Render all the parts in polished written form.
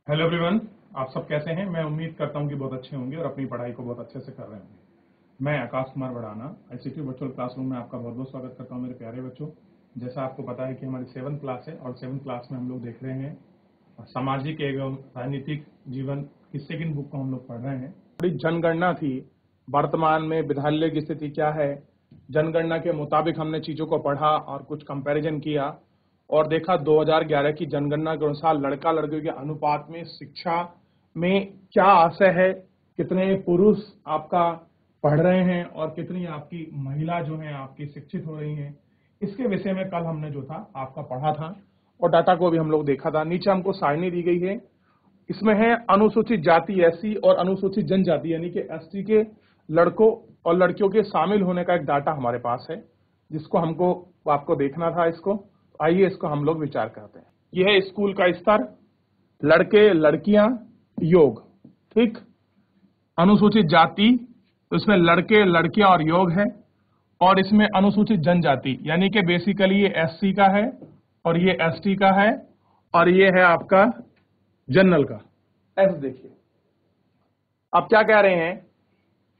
Hello everyone, आप सब कैसे हैं। मैं उम्मीद करता हूं कि बहुत अच्छे होंगे और अपनी पढ़ाई को बहुत अच्छे से कर रहे होंगे। मैं Akash Kumar वड़ाना ICT virtual classroom में आपका बहुत बहुत स्वागत करता हूं मेरे प्यारे बच्चों। जैसा आपको पता है कि हमारी 7th क्लास है और 7th क्लास में हम लोग देख रहे हैं सामाजिक एवं राजनीतिक जीवन की सेकंड बुक को हम लोग पढ़ रहे हैं। बड़ी जनगणना थी, वर्तमान में विद्यालय की स्थिति क्या है, जनगणना के मुताबिक हमने चीजों को पढ़ा और कुछ कंपैरिजन किया और देखा 2011 की जनगणना के अनुसार लड़का लड़कियों के अनुपात में शिक्षा में क्या आशय है, कितने पुरुष आपका पढ़ रहे हैं और कितनी आपकी महिला जो है आपकी शिक्षित हो रही हैं। इसके विषय में कल हमने जो था आपका पढ़ा था और डाटा को भी हम लोग देखा था। नीचे हमको सारणी दी गई है, इसमें है अनुसूचित जाति एससी और अनुसूचित जनजाति यानी कि एसटी के लड़कों और लड़कियों के शामिल होने का एक डाटा हमारे पास है जिसको हमको आपको देखना था। इसको आइए इसको हम लोग विचार करते हैं। यह है स्कूल का स्तर, लड़के लड़कियां योग, ठीक। अनुसूचित जाति तो इसमें लड़के लड़कियां और योग है और इसमें अनुसूचित जनजाति यानी कि बेसिकली ये एससी का है और ये एसटी का है और ये है आपका जनरल का। ऐसे देखिए, अब क्या कह रहे हैं,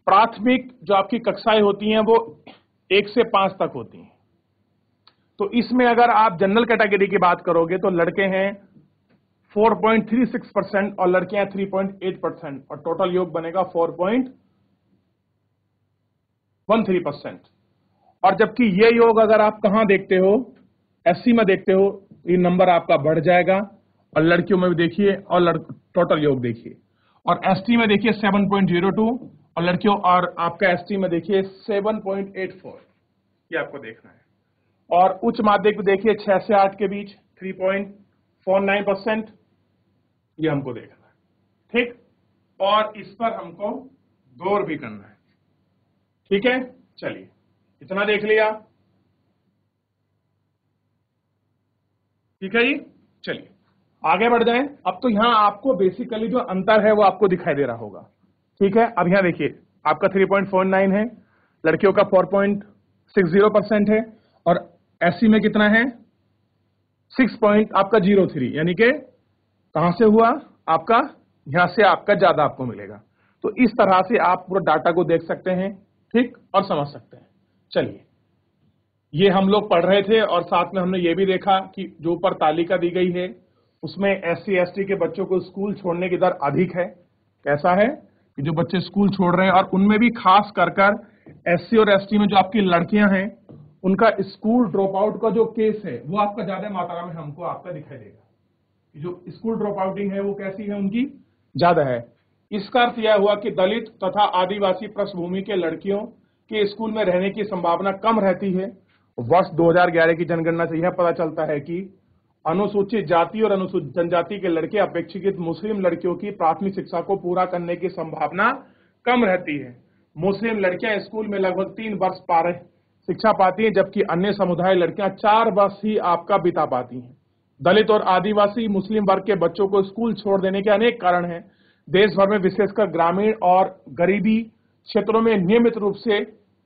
प्राथमिक जो आपकी कक्षाएं होती हैं वो 1 से 5 तक होती हैं। तो इसमें अगर आप जनरल कैटेगरी की बात करोगे तो लड़के हैं 4.36% और लड़कियां 3.8% और टोटल योग बनेगा 4.13%। और जबकि ये योग अगर आप कहां देखते हो, एससी में देखते हो, ये नंबर आपका बढ़ जाएगा और लड़कियों में भी देखिए और टोटल योग देखिए। और एसटी में देखिए 7.02 और लड़कियों और आपका एसटी में देखिए 7.84, ये आपको देखना है। और उच्च माध्यमिक देखिए 6 से 8 के बीच 3.49%, ये हमको देखना है, ठीक। और इस पर हमको गौर भी करना है, ठीक है। चलिए, इतना देख लिया, ठीक है जी। चलिए आगे बढ़ जाएं। अब तो यहां आपको बेसिकली जो अंतर है वो आपको दिखाई दे रहा होगा, ठीक है। अब यहां देखिए आपका 3.49 है, लड़कियों का 4.60% है और एससी में कितना है 6.03, यानी कि कहां से हुआ आपका, यहां से आपका ज्यादा आपको मिलेगा। तो इस तरह से आप पूरा डाटा को देख सकते हैं, ठीक, और समझ सकते हैं। चलिए, ये हम लोग पढ़ रहे थे और साथ में हमने ये भी देखा कि जो ऊपर तालिका दी गई है उसमें एससी एसटी के बच्चों को स्कूल छोड़ने की दर अधिक है। कैसा है कि जो बच्चे स्कूल छोड़ रहे हैं और उनमें भी खास कर एससी और एसटी में जो आपकी लड़कियां हैं उनका स्कूल ड्रॉप आउट का जो केस है वो आपका ज्यादा मात्रा में हमको आपका दिखाई देगा। जो स्कूल ड्रॉप आउटिंग है वो कैसी है, उनकी ज्यादा है। इसका अर्थ यह हुआ कि दलित तथा आदिवासी पृष्ठभूमि के लड़कियों के स्कूल में रहने की संभावना कम रहती है। वर्ष 2011 की जनगणना से यह पता चलता है कि अनुसूचित जाति और अनुसूचित जनजाति के लड़के अपेक्षाकृत मुस्लिम लड़कियों की प्राथमिक शिक्षा को पूरा करने की संभावना कम रहती है। मुस्लिम लड़कियां स्कूल में लगभग 3 वर्ष शिक्षा पाती हैं, जबकि अन्य समुदाय लड़कियां 4 वर्ष ही आपका बिता पाती हैं। दलित और आदिवासी मुस्लिम वर्ग के बच्चों को स्कूल छोड़ देने के अनेक कारण हैं। देश भर में विशेषकर ग्रामीण और गरीबी क्षेत्रों में नियमित रूप से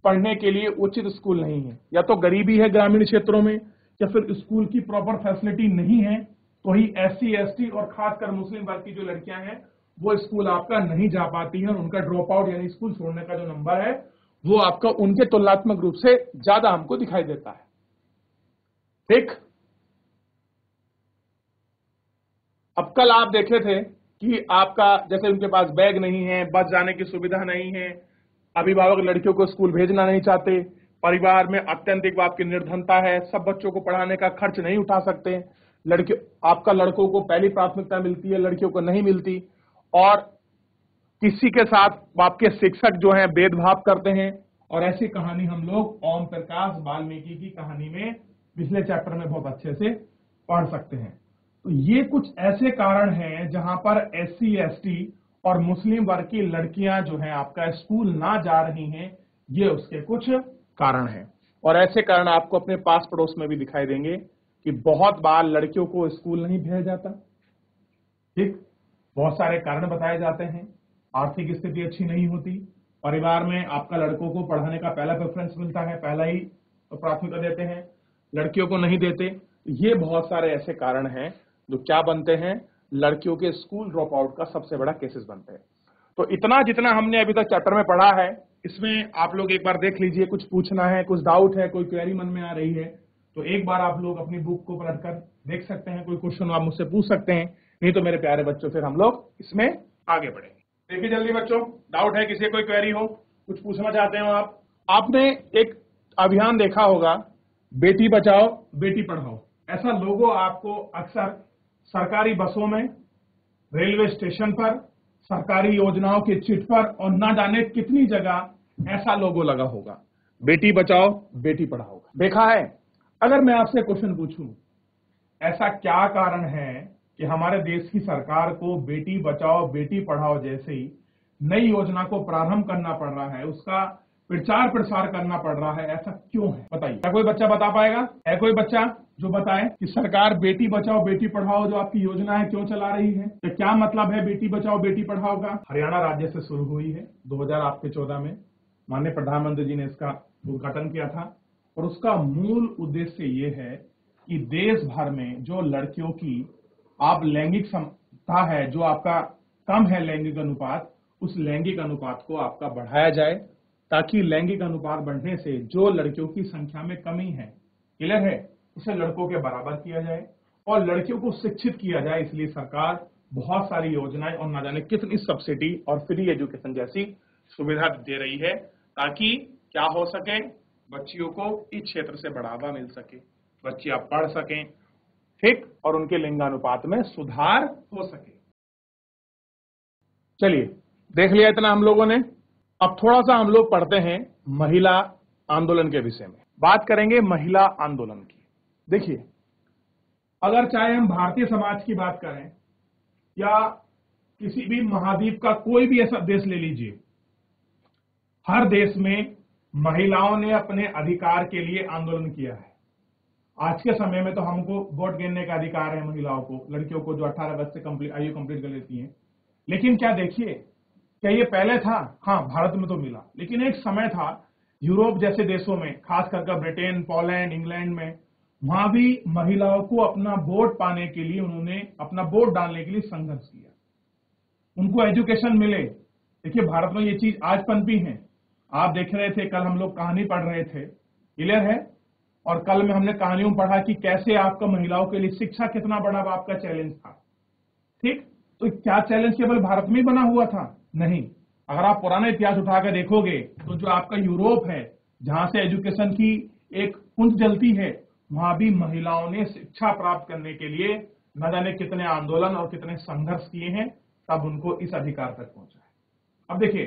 पढ़ने के लिए उचित स्कूल नहीं है। या तो गरीबी है ग्रामीण क्षेत्रों में या फिर स्कूल की प्रॉपर फैसिलिटी नहीं है, तो ही एससी एसटी और खासकर मुस्लिम वर्ग की जो लड़कियां हैं वो स्कूल आपका नहीं जा पाती हैं और उनका ड्रॉप आउट यानी स्कूल छोड़ने का जो नंबर है वो आपका उनके तुलनात्मक रूप से ज्यादा हमको दिखाई देता है, ठीक। अब कल आप देखे थे कि आपका जैसे उनके पास बैग नहीं है, बस जाने की सुविधा नहीं है, अभिभावक लड़कियों को स्कूल भेजना नहीं चाहते, परिवार में अत्यंत आपकी निर्धनता है, सब बच्चों को पढ़ाने का खर्च नहीं उठा सकते, लड़के आपका लड़कों को पहली प्राथमिकता मिलती है, लड़कियों को नहीं मिलती, और किसी के साथ आपके शिक्षक जो हैं भेदभाव करते हैं। और ऐसी कहानी हम लोग ओम प्रकाश वाल्मीकि की कहानी में पिछले चैप्टर में बहुत अच्छे से पढ़ सकते हैं। तो ये कुछ ऐसे कारण हैं जहां पर एससी एसटी और मुस्लिम वर्ग की लड़कियां जो हैं आपका स्कूल ना जा रही हैं, ये उसके कुछ कारण हैं। और ऐसे कारण आपको अपने पास पड़ोस में भी दिखाई देंगे कि बहुत बार लड़कियों को स्कूल नहीं भेजा जाता, ठीक। बहुत सारे कारण बताए जाते हैं, आर्थिक स्थिति अच्छी नहीं होती, परिवार में आपका लड़कों को पढ़ाने का पहला प्रेफरेंस मिलता है, पहला ही प्राथमिकता देते हैं, लड़कियों को नहीं देते। ये बहुत सारे ऐसे कारण हैं जो क्या बनते हैं, लड़कियों के स्कूल ड्रॉप आउट का सबसे बड़ा केसेस बनते हैं। तो इतना जितना हमने अभी तक चैप्टर में पढ़ा है, इसमें आप लोग एक बार देख लीजिए, कुछ पूछना है, कुछ डाउट है, कोई क्वेरी मन में आ रही है तो एक बार आप लोग अपनी बुक को पलटकर देख सकते हैं, कोई क्वेश्चन आप मुझसे पूछ सकते हैं। नहीं तो मेरे प्यारे बच्चों फिर हम लोग इसमें आगे बढ़ेंगे। देखिए जल्दी बच्चों, डाउट है किसी, कोई क्वेरी हो, कुछ पूछना चाहते हो आप? आपने एक अभियान देखा होगा, बेटी बचाओ बेटी पढ़ाओ। ऐसा लोगो आपको अक्सर सरकारी बसों में, रेलवे स्टेशन पर, सरकारी योजनाओं के चिट पर और ना जाने कितनी जगह ऐसा लोगो लगा होगा, बेटी बचाओ बेटी पढ़ाओ। देखा है? अगर मैं आपसे क्वेश्चन पूछूं, ऐसा क्या कारण है कि हमारे देश की सरकार को बेटी बचाओ बेटी पढ़ाओ जैसी नई योजना को प्रारंभ करना पड़ रहा है, उसका प्रचार प्रसार करना पड़ रहा है? ऐसा क्यों है बताइए? क्या कोई बच्चा बता पाएगा? है कोई बच्चा जो बताए कि सरकार बेटी बचाओ बेटी पढ़ाओ जो आपकी योजना है क्यों चला रही है? तो क्या मतलब है बेटी बचाओ बेटी पढ़ाओ का? हरियाणा राज्य से शुरू हुई है 2014 में, माननीय प्रधानमंत्री जी ने इसका उद्घाटन किया था और उसका मूल उद्देश्य ये है कि देश भर में जो लड़कियों की आप लैंगिक समता है, जो आपका कम है लैंगिक अनुपात, उस लैंगिक अनुपात को आपका बढ़ाया जाए ताकि लैंगिक अनुपात बढ़ने से जो लड़कियों की संख्या में कमी है, क्लियर है, उसे लड़कों के बराबर किया जाए और लड़कियों को शिक्षित किया जाए। इसलिए सरकार बहुत सारी योजनाएं और ना जाने कितनी सब्सिडी और फ्री एजुकेशन जैसी सुविधा दे रही है ताकि क्या हो सके, बच्चियों को इस क्षेत्र से बढ़ावा मिल सके, बच्चियां पढ़ सकें, ठीक, और उनके लिंगानुपात में सुधार हो सके। चलिए देख लिया इतना हम लोगों ने। अब थोड़ा सा हम लोग पढ़ते हैं महिला आंदोलन के विषय में, बात करेंगे महिला आंदोलन की। देखिए, अगर चाहे हम भारतीय समाज की बात करें या किसी भी महाद्वीप का कोई भी ऐसा देश ले लीजिए, हर देश में महिलाओं ने अपने अधिकार के लिए आंदोलन किया है। आज के समय में तो हमको वोट गिनने का अधिकार है महिलाओं को, लड़कियों को जो 18 वर्ष से आयु कंप्लीट कर लेती हैं। लेकिन क्या देखिए, क्या ये पहले था? हाँ, भारत में तो मिला, लेकिन एक समय था यूरोप जैसे देशों में, खास करके ब्रिटेन, पोलैंड, इंग्लैंड में, वहां भी महिलाओं को अपना वोट पाने के लिए, उन्होंने अपना वोट डालने के लिए संघर्ष किया, उनको एजुकेशन मिले। देखिए भारत में ये चीज आज पनपी है। आप देख रहे थे, कल हम लोग कहानी पढ़ रहे थे, क्लियर है, और कल में हमने कहानियों में पढ़ा कि कैसे आपका महिलाओं के लिए शिक्षा कितना बड़ा आपका चैलेंज था, ठीक। तो क्या चैलेंज केवल भारत में ही बना हुआ था? नहीं, अगर आप पुराना इतिहास उठाकर देखोगे तो जो आपका यूरोप है, जहां से एजुकेशन की एक पुंज जलती है, वहां भी महिलाओं ने शिक्षा प्राप्त करने के लिए न जाने कितने आंदोलन और कितने संघर्ष किए हैं, तब उनको इस अधिकार तक पहुंचा है। अब देखिए,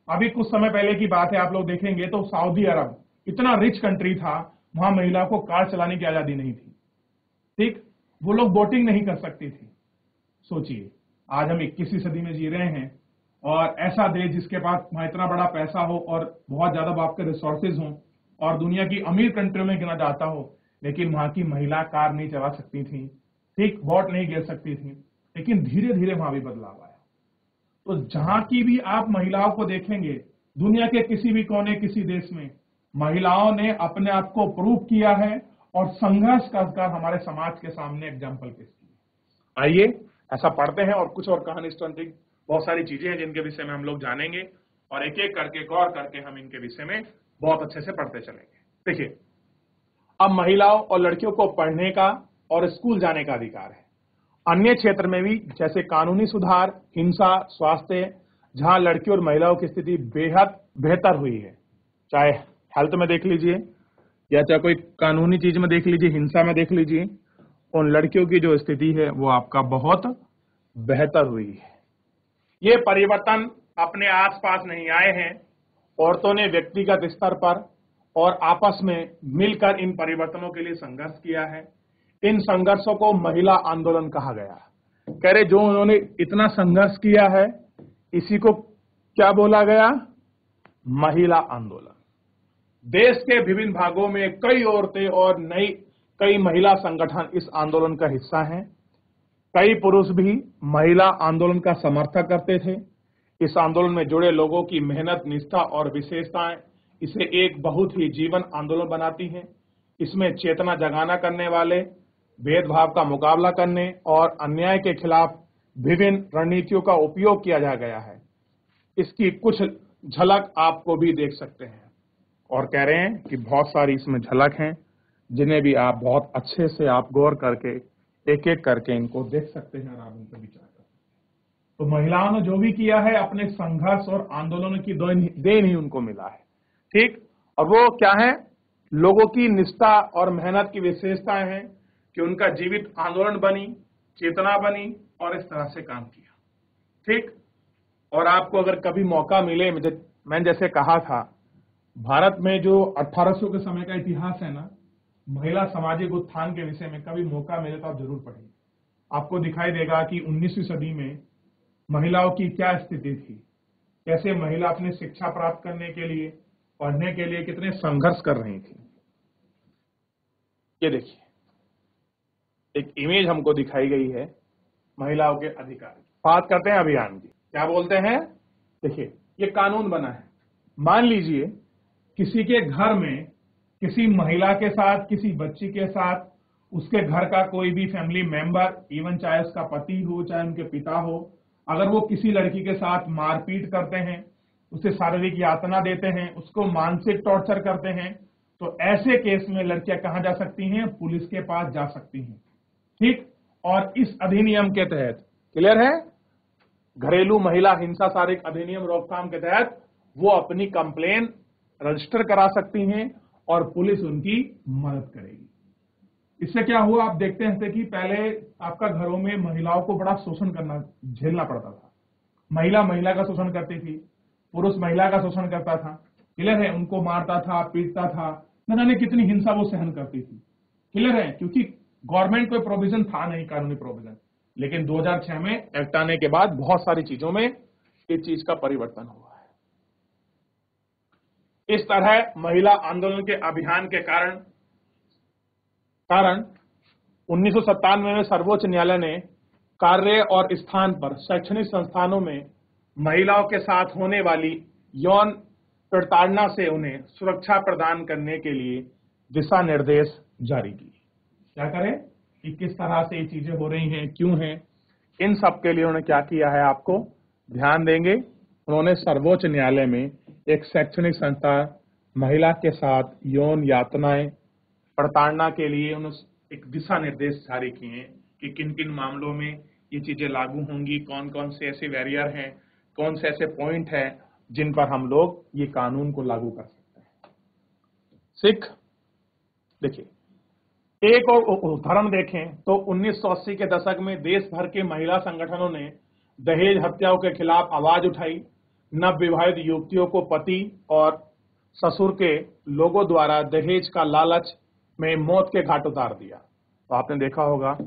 अभी कुछ समय पहले की बात है, आप लोग देखेंगे तो सऊदी अरब इतना रिच कंट्री था, वहां महिला को कार चलाने की आजादी नहीं थी, ठीक, वो लोग वोटिंग नहीं कर सकती थी। सोचिए, आज हम 21वीं सदी में जी रहे हैं और ऐसा देश जिसके पास वहां इतना बड़ा पैसा हो और बहुत ज्यादा आपके रिसोर्सेज हो और दुनिया की अमीर कंट्रियों में गिना जाता हो, लेकिन वहां की महिला कार नहीं चला सकती थी, ठीक, वोट नहीं गिर सकती थी। लेकिन धीरे धीरे वहां भी बदलाव आया। तो जहां की भी आप महिलाओं को देखेंगे, दुनिया के किसी भी कोने, किसी देश में महिलाओं ने अपने आप को प्रूव किया है और संघर्ष कर हमारे समाज के सामने एग्जाम्पल पेश किया। आइए ऐसा पढ़ते हैं और कुछ और कहानी स्टोरी, बहुत सारी चीजें हैं जिनके विषय में हम लोग जानेंगे और एक एक करके गौर करके हम इनके विषय में बहुत अच्छे से पढ़ते चलेंगे। देखिए, अब महिलाओं और लड़कियों को पढ़ने का और स्कूल जाने का अधिकार है। अन्य क्षेत्र में भी, जैसे कानूनी सुधार, हिंसा, स्वास्थ्य, जहां लड़कियों और महिलाओं की स्थिति बेहद बेहतर हुई है, चाहे हेल्थ में देख लीजिए या चाहे कोई कानूनी चीज में देख लीजिए, हिंसा में देख लीजिए, उन लड़कियों की जो स्थिति है वो आपका बहुत बेहतर हुई है। ये परिवर्तन अपने आसपास नहीं आए हैं, औरतों ने व्यक्तिगत स्तर पर और आपस में मिलकर इन परिवर्तनों के लिए संघर्ष किया है। इन संघर्षों को महिला आंदोलन कहा गया। कह रहे जो उन्होंने इतना संघर्ष किया है, इसी को क्या बोला गया? महिला आंदोलन। देश के विभिन्न भागों में कई औरतें और कई महिला संगठन इस आंदोलन का हिस्सा हैं। कई पुरुष भी महिला आंदोलन का समर्थन करते थे। इस आंदोलन में जुड़े लोगों की मेहनत, निष्ठा और विशेषताएं इसे एक बहुत ही जीवन आंदोलन बनाती हैं। इसमें चेतना जगाना करने वाले, भेदभाव का मुकाबला करने और अन्याय के खिलाफ विभिन्न रणनीतियों का उपयोग किया जा गया है, इसकी कुछ झलक आपको भी देख सकते हैं। और कह रहे हैं कि बहुत सारी इसमें झलक हैं, जिन्हें भी आप बहुत अच्छे से आप गौर करके एक एक करके इनको देख सकते हैं और आप उन पर विचार कर सकते हैं। तो महिलाओं ने जो भी किया है अपने संघर्ष और आंदोलन की देन ही उनको मिला है, ठीक। और वो क्या है, लोगों की निष्ठा और मेहनत की विशेषताएं हैं कि उनका जीवित आंदोलन बनी, चेतना बनी और इस तरह से काम किया, ठीक। और आपको अगर कभी मौका मिले, मैंने जैसे कहा था, भारत में जो 1800 के समय का इतिहास है ना, महिला सामाजिक उत्थान के विषय में कभी मौका मिले तो आप जरूर पढ़िए। आपको दिखाई देगा कि 19वीं सदी में महिलाओं की क्या स्थिति थी, कैसे महिला अपनी शिक्षा प्राप्त करने के लिए, पढ़ने के लिए कितने संघर्ष कर रही थी। ये देखिए, एक इमेज हमको दिखाई गई है महिलाओं के अधिकार की। बात करते हैं अभियान की। क्या बोलते हैं, देखिए ये कानून बना है। मान लीजिए किसी के घर में किसी महिला के साथ, किसी बच्ची के साथ, उसके घर का कोई भी फैमिली मेंबर, इवन चाहे उसका पति हो चाहे उनके पिता हो, अगर वो किसी लड़की के साथ मारपीट करते हैं, उसे शारीरिक यातना देते हैं, उसको मानसिक टॉर्चर करते हैं, तो ऐसे केस में लड़कियां कहां जा सकती हैं, पुलिस के पास जा सकती हैं, ठीक। और इस अधिनियम के तहत, क्लियर है, घरेलू महिला हिंसा शारीरिक अधिनियम रोकथाम के तहत वो अपनी कंप्लेन रजिस्टर करा सकती हैं और पुलिस उनकी मदद करेगी। इससे क्या हुआ, आप देखते हैं कि पहले आपका घरों में महिलाओं को बड़ा शोषण झेलना पड़ता था। महिला का शोषण करती थी, पुरुष महिला का शोषण करता था, क्लियर है, उनको मारता था, पीटता था, न जाने कितनी हिंसा वो सहन करती थी, क्लियर है, क्योंकि गवर्नमेंट कोई प्रोविजन था नहीं, कानूनी प्रोविजन। लेकिन 2006 में एक्ट आने के बाद बहुत सारी चीजों में इस चीज का परिवर्तन हुआ है। इस तरह महिला आंदोलन के अभियान के कारण 1997 में सर्वोच्च न्यायालय ने कार्य और स्थान पर शैक्षणिक संस्थानों में महिलाओं के साथ होने वाली यौन प्रताड़ना से उन्हें सुरक्षा प्रदान करने के लिए दिशा निर्देश जारी किए। क्या करें कि किस तरह से ये चीजें हो रही हैं, क्यों हैं, इन सब के लिए उन्होंने क्या किया है, आपको ध्यान देंगे। उन्होंने सर्वोच्च न्यायालय में एक शैक्षणिक संस्था महिला के साथ यौन यातनाएं प्रताड़ना के लिए उन्होंने एक दिशा निर्देश जारी किए हैं कि किन किन मामलों में ये चीजें लागू होंगी, कौन कौन से ऐसे बैरियर हैं, कौन से ऐसे पॉइंट हैं जिन पर हम लोग ये कानून को लागू कर सकते हैं। सिख देखिए, एक और उदाहरण देखें तो 1980 के दशक में देश भर के महिला संगठनों ने दहेज हत्याओं के खिलाफ आवाज उठाई। नवविवाहित युवतियों को पति और ससुर के लोगों द्वारा दहेज का लालच में मौत के घाट उतार दिया। तो आपने देखा होगा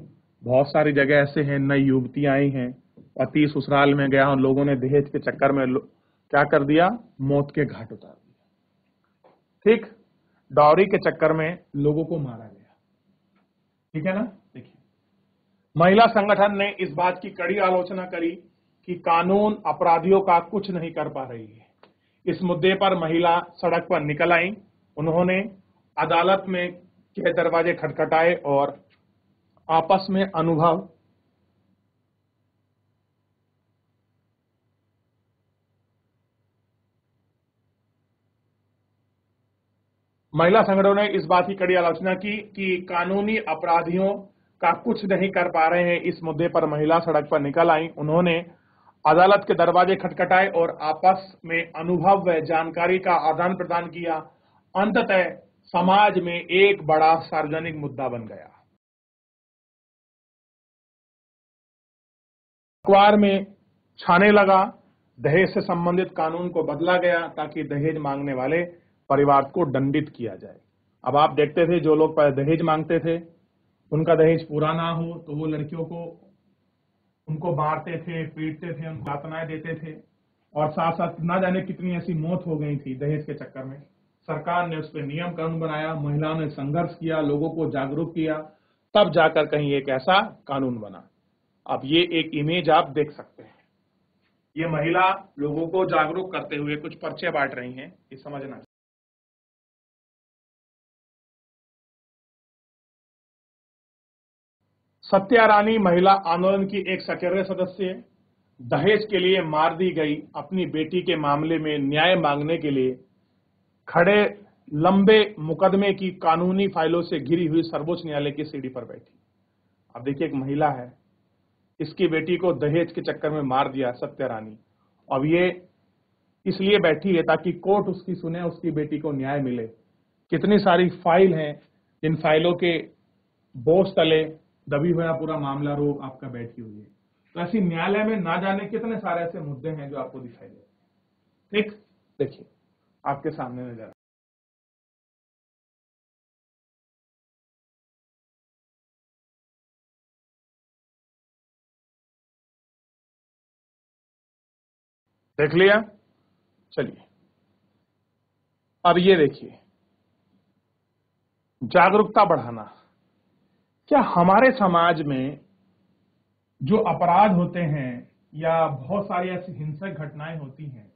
बहुत सारी जगह ऐसे हैं, नई युवतियां आई हैं, पति ससुराल में गया और लोगों ने दहेज के चक्कर में क्या कर दिया, मौत के घाट उतार दिया, ठीक। डाउरी के चक्कर में लोगों को मारा गया, ठीक है ना। देखिए, महिला संगठन ने इस बात की कड़ी आलोचना करी कि कानून अपराधियों का कुछ नहीं कर पा रही है। इस मुद्दे पर महिला सड़क पर निकल आई, उन्होंने अदालत में के दरवाजे खटखटाए और आपस में अनुभव महिला संगठनों ने इस बात की कड़ी आलोचना की कि कानूनी अपराधियों का कुछ नहीं कर पा रहे हैं। इस मुद्दे पर महिला सड़क पर निकल आई, उन्होंने अदालत के दरवाजे खटखटाए और आपस में अनुभव व जानकारी का आदान प्रदान किया। अंततः समाज में एक बड़ा सार्वजनिक मुद्दा बन गया। अखबार में छाने लगा, दहेज से संबंधित कानून को बदला गया ताकि दहेज मांगने वाले परिवार को दंडित किया जाए। अब आप देखते थे जो लोग पहले दहेज मांगते थे, उनका दहेज पूरा ना हो तो वो लड़कियों को उनको मारते थे, पीटते थे, उनको यातनाएं देते थे और साथ साथ ना जाने कितनी ऐसी मौत हो गई थी दहेज के चक्कर में। सरकार ने उस पर नियम कानून बनाया, महिलाओं ने संघर्ष किया, लोगों को जागरूक किया, तब जाकर कहीं एक ऐसा कानून बना। अब ये एक इमेज आप देख सकते हैं, ये महिला लोगों को जागरूक करते हुए कुछ पर्चे बांट रही हैं, ये समझना। सत्या रानी महिला आंदोलन की एक सक्रिय सदस्य है। दहेज के लिए मार दी गई अपनी बेटी के मामले में न्याय मांगने के लिए खड़े लंबे मुकदमे की कानूनी फाइलों से घिरी हुई सर्वोच्च न्यायालय की सीढ़ी पर बैठी। अब देखिए, एक महिला है, इसकी बेटी को दहेज के चक्कर में मार दिया सत्या रानी। अब ये इसलिए बैठी है ताकि कोर्ट उसकी सुने, उसकी बेटी को न्याय मिले। कितनी सारी फाइल हैं, इन फाइलों के बोझ तले दबी हुआ पूरा मामला रो आपका बैठी हुई है। तो ऐसी न्यायालय में ना जाने कितने सारे ऐसे मुद्दे हैं जो आपको दिखाई दे रहे हैं। ठीक, देखिए आपके सामने नजर देख लिया। चलिए अब ये देखिए, जागरूकता बढ़ाना। क्या हमारे समाज में जो अपराध होते हैं या बहुत सारी ऐसी हिंसक घटनाएं होती हैं,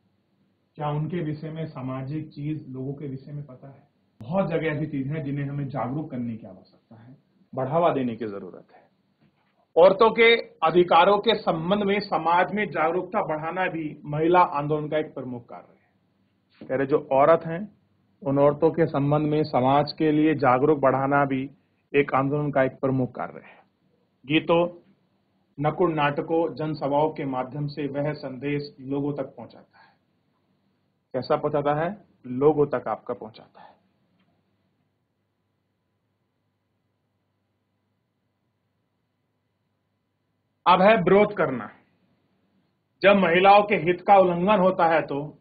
क्या उनके विषय में सामाजिक चीज लोगों के विषय में पता है? बहुत जगह ऐसी चीजें हैं जिन्हें हमें जागरूक करने की आवश्यकता है, बढ़ावा देने की जरूरत है। औरतों के अधिकारों के संबंध में समाज में जागरूकता बढ़ाना भी महिला आंदोलन का एक प्रमुख कार्य है। कह रहे जो औरत हैं, उन औरतों के संबंध में समाज के लिए जागरूक बढ़ाना भी एक आंदोलन का एक प्रमुख कार्य है। गीतों, नकुल नाटकों, जनसभाओं के माध्यम से वह संदेश लोगों तक पहुंचाता है। कैसा पहुंचाता है? लोगों तक आपका पहुंचाता है। अब है विरोध करना। जब महिलाओं के हित का उल्लंघन होता है, तो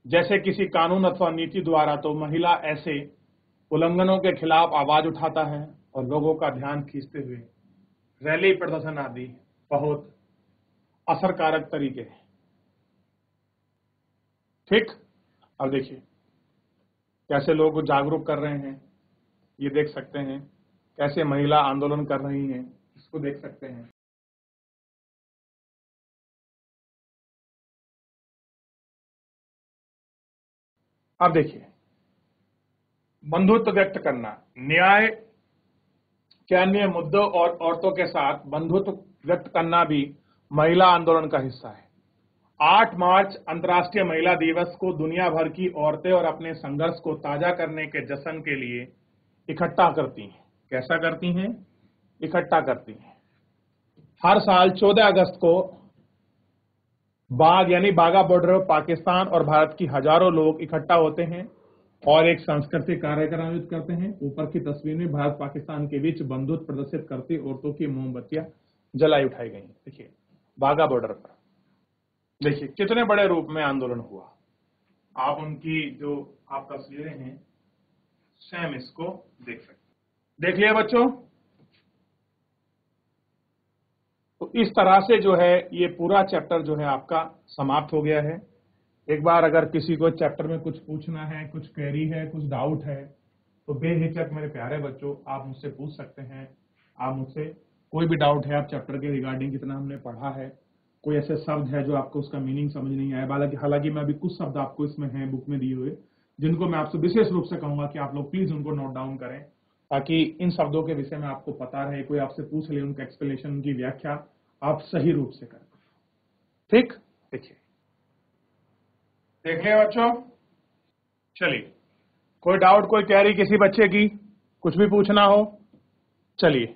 जैसे किसी कानून अथवा नीति द्वारा, तो महिला ऐसे उल्लंघनों के खिलाफ आवाज उठाता है और लोगों का ध्यान खींचते हुए रैली, प्रदर्शन आदि बहुत असरकारक तरीके हैं। ठीक, अब देखिए कैसे लोग जागरूक कर रहे हैं, ये देख सकते हैं। कैसे महिला आंदोलन कर रही हैं, इसको देख सकते हैं। अब देखिए, बंधुत्व व्यक्त करना। न्याय के अन्य मुद्दों और औरतों के साथ बंधुत्व व्यक्त करना भी महिला आंदोलन का हिस्सा है। 8 मार्च अंतर्राष्ट्रीय महिला दिवस को दुनिया भर की औरतें और अपने संघर्ष को ताजा करने के जश्न के लिए इकट्ठा करती हैं। कैसा करती हैं? इकट्ठा करती हैं। हर साल 14 अगस्त को बाघ यानी बाघा बॉर्डर पर पाकिस्तान और भारत की हजारों लोग इकट्ठा होते हैं और एक सांस्कृतिक कार्यक्रम आयोजित करते हैं। ऊपर की तस्वीर में भारत पाकिस्तान के बीच बंधुत्व प्रदर्शित करती औरतों की मोमबत्तियां जलाई उठाई गई। देखिए बाघा बॉर्डर पर देखिए कितने बड़े रूप में आंदोलन हुआ। आप उनकी जो आप तस्वीरें हैं, सेम इसको देख सकते हैं। देख लिया बच्चों? तो इस तरह से जो है ये पूरा चैप्टर जो है आपका समाप्त हो गया है। एक बार अगर किसी को चैप्टर में कुछ पूछना है, कुछ क्वेरी है, कुछ डाउट है, तो बेहिचक मेरे प्यारे बच्चों आप मुझसे पूछ सकते हैं। आप मुझसे कोई भी डाउट है, आप चैप्टर के रिगार्डिंग कितना हमने पढ़ा है, कोई ऐसे शब्द है जो आपको उसका मीनिंग समझ नहीं आया। हालांकि मैं अभी कुछ शब्द आपको इसमें हैं बुक में दिए हुए, जिनको मैं आपसे विशेष रूप से कहूंगा कि आप लोग प्लीज उनको नोट डाउन करें, ताकि इन शब्दों के विषय में आपको पता रहे। कोई आपसे पूछ ले, उनका एक्सप्लेनेशन, उनकी व्याख्या आप सही रूप से करें। ठीक, देखिए देख लिया बच्चों? चलिए, कोई डाउट, कोई क्वेरी किसी बच्चे की, कुछ भी पूछना हो? चलिए,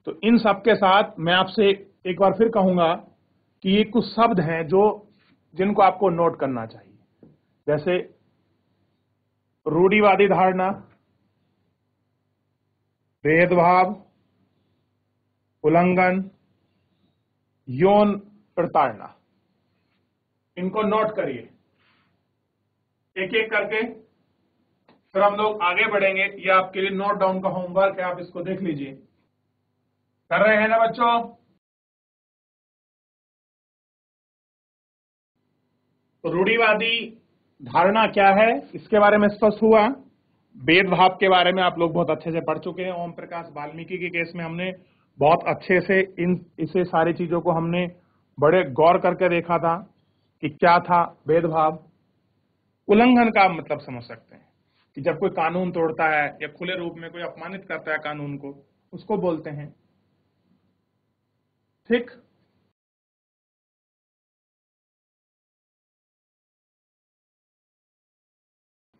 तो इन सब के साथ मैं आपसे एक बार फिर कहूंगा कि ये कुछ शब्द हैं जो जिनको आपको नोट करना चाहिए। जैसे रूढ़िवादी धारणा, भेदभाव, उल्लंघन, यौन प्रताड़ना, इनको नोट करिए एक एक करके, फिर हम लोग आगे बढ़ेंगे। ये आपके लिए नोट डाउन का होमवर्क है, आप इसको देख लीजिए। कर रहे हैं ना बच्चों? तो रूढ़िवादी धारणा क्या है, इसके बारे में स्पष्ट हुआ। भेदभाव के बारे में आप लोग बहुत अच्छे से पढ़ चुके हैं। ओम प्रकाश वाल्मीकि के केस में हमने बहुत अच्छे से इसे सारी चीजों को हमने बड़े गौर करके देखा था कि क्या था भेदभाव। उल्लंघन का मतलब समझ सकते हैं कि जब कोई कानून तोड़ता है या खुले रूप में कोई अपमानित करता है कानून को, उसको बोलते हैं। ठीक।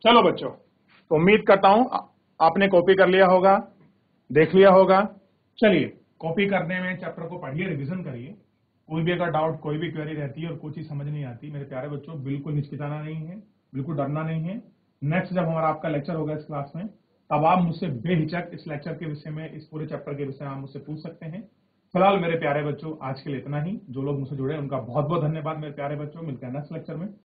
चलो बच्चों, तो उम्मीद करता हूं आपने कॉपी कर लिया होगा, देख लिया होगा। चलिए, कॉपी करने में चैप्टर को पढ़िए, रिवीजन करिए। कोई भी अगर डाउट, कोई भी क्वेरी रहती है और कोई चीज समझ नहीं आती, मेरे प्यारे बच्चों, बिल्कुल हिचकिचाना नहीं है, बिल्कुल डरना नहीं है। नेक्स्ट जब हमारा आपका लेक्चर होगा इस क्लास में, तब आप मुझसे बेहिचक इस लेक्चर के विषय में, इस पूरे चैप्टर के विषय में आप मुझसे पूछ सकते हैं। फिलहाल मेरे प्यारे बच्चों, आज के लिए इतना ही। जो लोग मुझसे जुड़े उनका बहुत बहुत धन्यवाद मेरे प्यारे बच्चों। मिलते हैं नेक्स्ट लेक्चर में।